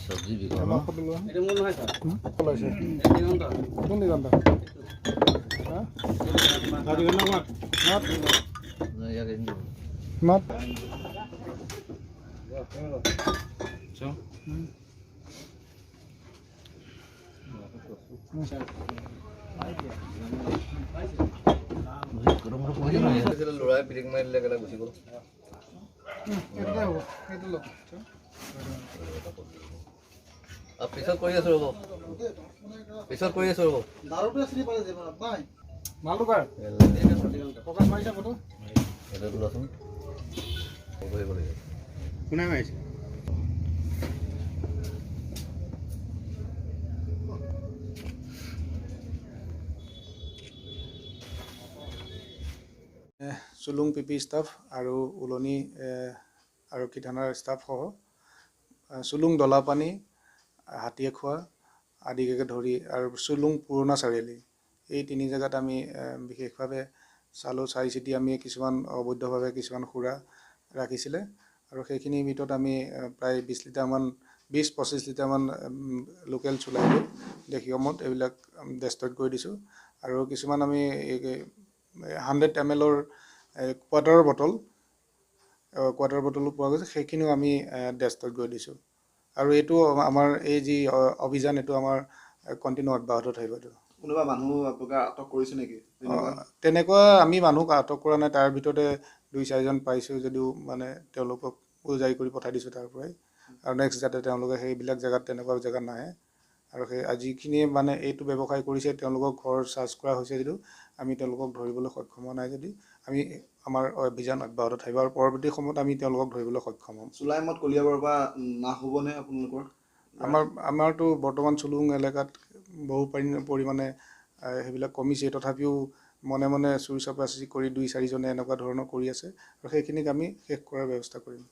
सब्जी भी লৰাই পিৰিক মাৰিলে গেলা গুচি গ'ল পিছত কৰি আছো ৰ'ব মালটো কাৰ প্ৰকাশ মাৰিছে ফটো লোৱাচোন কোনে মাৰিছে চুলুং পিপি ষ্টাফ আৰু উলনি আৰক্ষী থানাৰ ষ্টাফসহ চুলুং দলাপানী হাতীয়েখোৱা আদিকে ধৰি আৰু চুলুং পুৰণা চাৰিআলি এই তিনি জেগাত আমি বিশেষভাৱে চালোঁ চাই চিতি আমি কিছুমান অবৈধভাৱে কিছুমান সুৰা ৰাখিছিলে আৰু সেইখিনিৰ ভিতৰত আমি প্ৰায় 20 লিটাৰমান 20-25 লিটাৰমান লোকেল চুলাইটো দেশীয় মদ এইবিলাক ডেষ্ট্ৰয় কৰি দিছোঁ আৰু কিছুমান আমি 100 ml কোৱাটাৰ বটলো পোৱা গৈছে সেইখিনিও আমি ডেষ্ট্ৰয় কৰি দিছোঁ আৰু এইটো আমাৰ এই যি অভিযান এইটো আমাৰ কণ্টিনিউ অব্যাহত থাকিব কোনোবা মানুহ আপোনাক আটক কৰিছে নেকি তেনেকুৱা আমি মানুহ আটক কৰা নাই তাৰ ভিতৰতে 2-4জন পাইছোঁ যদিও মানে তেওঁলোকক উজাৰি কৰি পঠাই দিছোঁ তাৰ পৰাই আৰু নেক্সট যাতে তেওঁলোকে সেইবিলাক জেগাত তেনেকুৱা জেগাত নাহে আৰু সেই আজিখিনিয়ে মানে এইটো ব্যৱসায় কৰিছে তেওঁলোকক ঘৰ চাৰ্জ কৰা হৈছে যদিও আমি তেওঁলোকক ধৰিবলৈ সক্ষম হোৱা নাই যদি আমি আমাৰ অভিযান অব্যাহত থাকিব আৰু পৰৱৰ্তী সময়ত আমি তেওঁলোকক ধৰিবলৈ সক্ষম হ'ম চুলাই মদ কলিয়াবৰৰ পৰা না হ'বনে আপোনালোকৰ আমাৰতো বৰ্তমান চুলুং এলেকাত বহু পৰিমাণে সেইবিলাক কমিছে তথাপিও মনে মনে চুৰি চাপাচি কৰি 2-4জনে এনেকুৱা ধৰণৰ কৰি আছে আৰু সেইখিনিক আমি শেষ কৰাৰ ব্যৱস্থা কৰিম